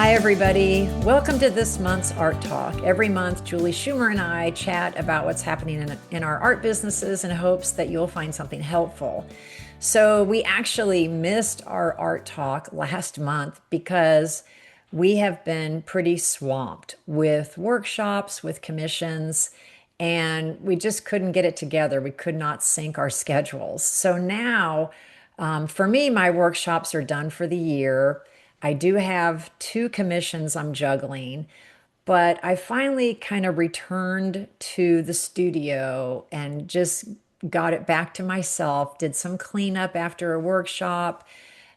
Hi, everybody. Welcome to this month's Art Talk. Every month, Julie Schumer and I chat about what's happening in our art businesses in hopes that you'll find something helpful. So, we actually missed our Art Talk last month because we have been pretty swamped with workshops, with commissions, and we just couldn't get it together. We could not sync our schedules. So now, for me, my workshops are done for the year. I do have two commissions I'm juggling, but I finally kind of returned to the studio and just got it back to myself, did some cleanup after a workshop.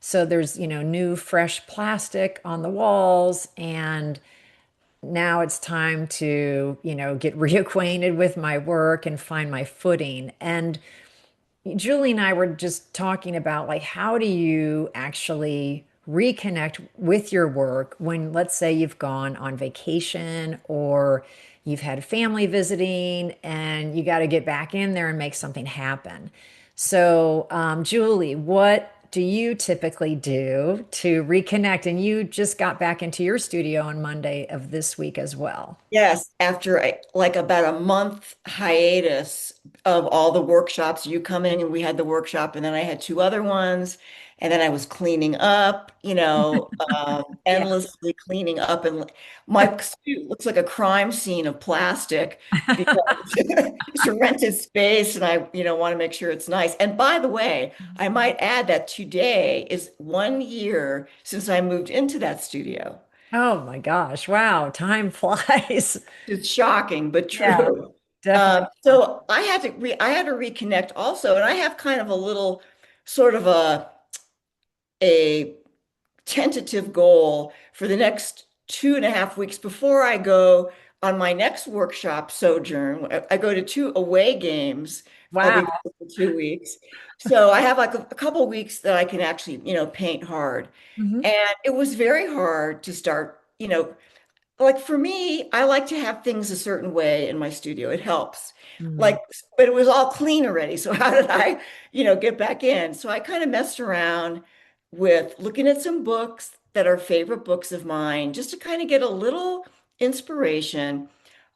So there's, new fresh plastic on the walls, and now it's time to, get reacquainted with my work and find my footing. And Julie and I were just talking about, like, how do you actually reconnect with your work when, let's say, you've gone on vacation or you've had family visiting and you got to get back in there and make something happen. So, Julie, what do you typically do to reconnect? And you just got back into your studio on Monday of this week as well. Yes, after like about a month hiatus of all the workshops, you come in and we had the workshop, and then I had two other ones, and then I was cleaning up, Yeah. endlessly cleaning up, and my suit looks like a crime scene of plastic because it's a rented space, and I, want to make sure it's nice. And by the way, I might add that today is 1 year since I moved into that studio. Oh my gosh. Wow. Time flies. It's shocking, but Yeah, true. definitely. So I had to reconnect also, and I have kind of a little sort of a tentative goal for the next 2.5 weeks before I go on my next workshop sojourn. I go to two away games. I'll be Wow. gone for 2 weeks. So I have like a couple weeks that I can actually, paint hard. Mhm. And it was very hard to start, like for me, I like to have things a certain way in my studio. It helps. Mm. Like, but it was all clean already. So how did I, get back in? So I kind of messed around with looking at some books that are favorite books of mine, just to kind of get a little inspiration.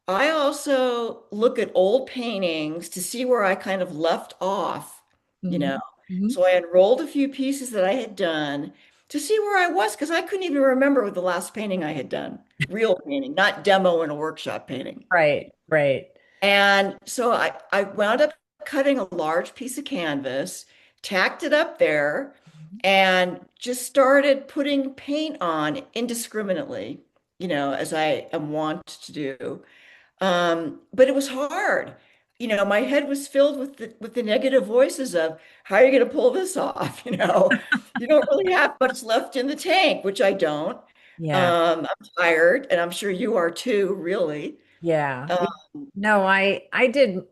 I also look at old paintings to see where I kind of left off, you know. Mhm. Mhm. So I unrolled a few pieces that I had done to see where I was because I couldn't even remember the last painting I had done. Real painting, not demo in a workshop painting. Right, right. And so I wound up cutting a large piece of canvas, tacked it up there, and just started putting paint on indiscriminately, as I am wont to do. But it was hard. My head was filled with the negative voices of how are you going to pull this off? You don't really have much left in the tank, which I don't. Yeah, I'm tired, and I'm sure you are too, really. yeah. Uh, No, I did,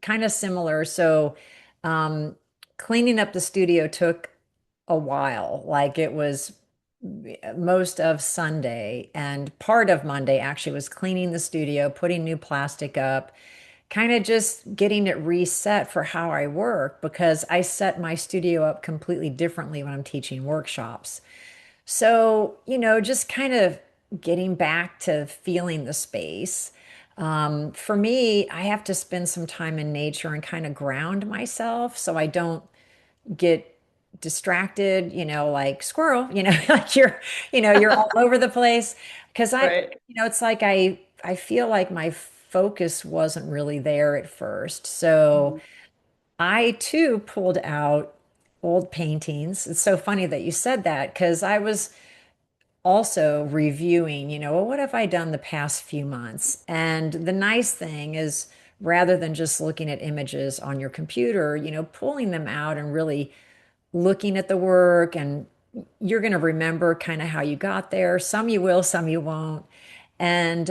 kind of similar. So, um, cleaning up the studio took a while. Like, it was most of Sunday, and part of Monday actually was cleaning the studio, putting new plastic up, kind of just getting it reset for how I work because I set my studio up completely differently when I'm teaching workshops. So, just kind of getting back to feeling the space. For me, I have to spend some time in nature and kind of ground myself so I don't get distracted, like squirrel, like you're all over the place. Because right. it's like I feel like my focus wasn't really there at first. So I too pulled out old paintings. It's so funny that you said that because I was also reviewing, well, what have I done the past few months? And the nice thing is, rather than just looking at images on your computer, pulling them out and really looking at the work, and you're going to remember kind of how you got there. Some you will, some you won't. And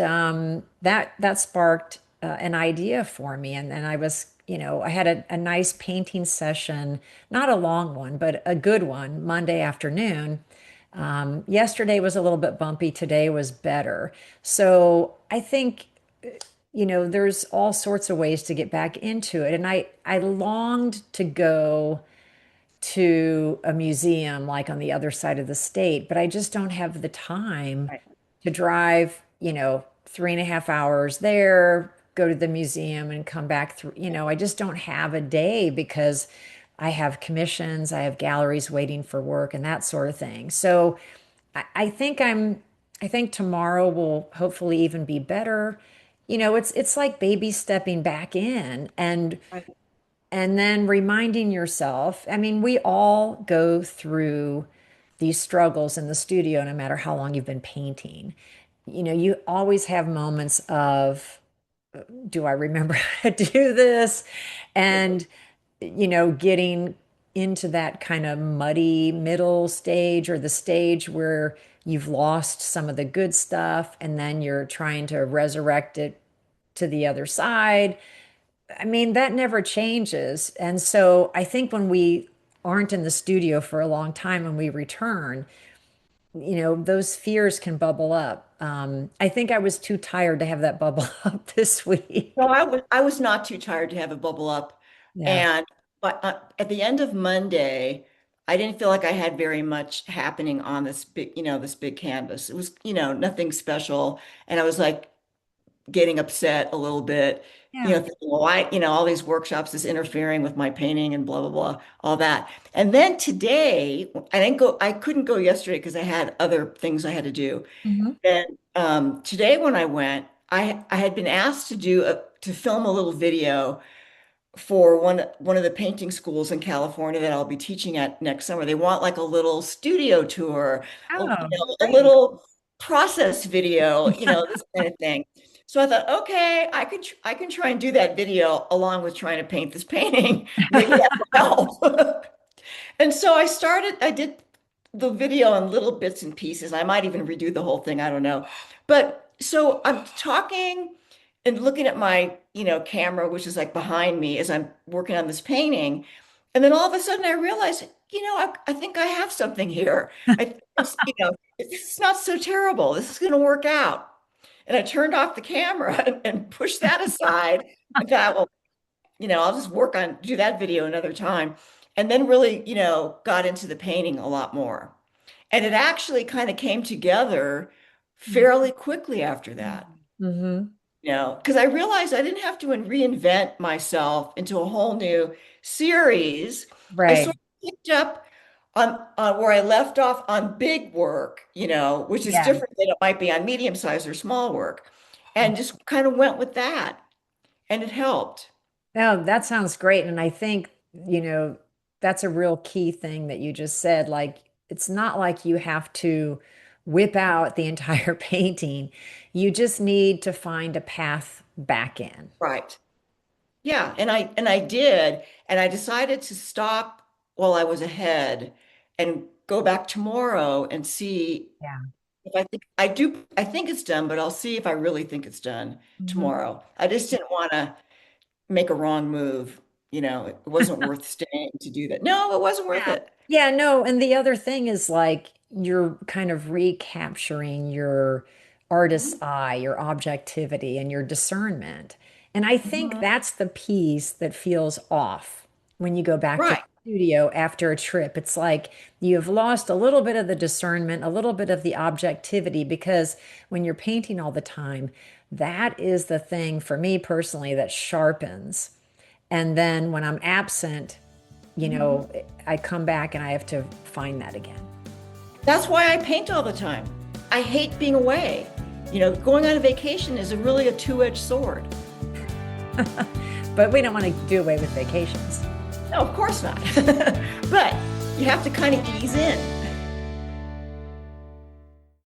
that sparked an idea for me. And I was, I had a nice painting session, not a long one, but a good one Monday afternoon. Yesterday was a little bit bumpy. Today was better. So I think, there's all sorts of ways to get back into it. And I longed to go to a museum like on the other side of the state, but I just don't have the time Right. to drive, 3.5 hours there, go to the museum and come back through. I just don't have a day because I have commissions, I have galleries waiting for work and that sort of thing. So I think I think tomorrow will hopefully even be better. It's like baby stepping back in Right. and then reminding yourself. I mean, we all go through these struggles in the studio, no matter how long you've been painting. You always have moments of, do I remember how to do this? And, getting into that kind of muddy middle stage or the stage where you've lost some of the good stuff and then you're trying to resurrect it to the other side. I mean, that never changes. And so I think when we aren't in the studio for a long time and we return, those fears can bubble up. I think I was too tired to have that bubble up this No, week. I was not too tired to have a bubble up. Yeah. And but at the end of Monday, I didn't feel like I had very much happening on this big canvas. It was, nothing special. And I was like getting upset a little bit, Yeah. thinking, well, why, all these workshops is interfering with my painting and blah, blah, blah, all that. And then today, I couldn't go yesterday because I had other things I had to do. Hmm. And today when I went, I had been asked to film a little video for one of the painting schools in California that I'll be teaching at next summer. They want like a little studio tour, Oh, a great. little process video, this kind of thing. So I thought, okay, I can try and do that video along with trying to paint this painting. Maybe that will help. And so I did the video in little bits and pieces. I might even redo the whole thing. I don't know. But so I'm talking and looking at my, camera, which is like behind me as I'm working on this painting. And then all of a sudden I realized, I think I have something here. I think it's not so terrible. This is going to work out. And I turned off the camera and pushed that aside. I thought, well, I'll just do that video another time. And then really, got into the painting a lot more. And it actually kind of came together fairly quickly after that, Hmm. because I realized I didn't have to reinvent myself into a whole new series. I Right. sort of picked up on where I left off on big work, which is Yeah. different than it might be on medium size or small work, and just kind of went with that. And it helped. No, that sounds great. And I think, that's a real key thing that you just said. Like, it's not like you have to whip out the entire painting. You just need to find a path back in. Right. Yeah, and I did, and I decided to stop while I was ahead and go back tomorrow and see Yeah. if I think it's done, but I'll see if I really think it's done Mhm. tomorrow. I just didn't want to make a wrong move. It wasn't worth staying to do that. No, it wasn't worth Yeah. it. Yeah, no, and the other thing is like you're kind of recapturing your artist's eye, your objectivity, and your discernment. And I think Mhm. that's the piece that feels off when you go back to the Right. studio after a trip. It's like you've lost a little bit of the discernment, a little bit of the objectivity, because when you're painting all the time, that is the thing for me personally that sharpens. And then when I'm absent, you Mhm. know, I come back and I have to find that again. That's why I paint all the time. I hate being away. Going on a vacation is really a two-edged sword. But we don't want to do away with vacations. No, of course not. But you have to kind of ease in.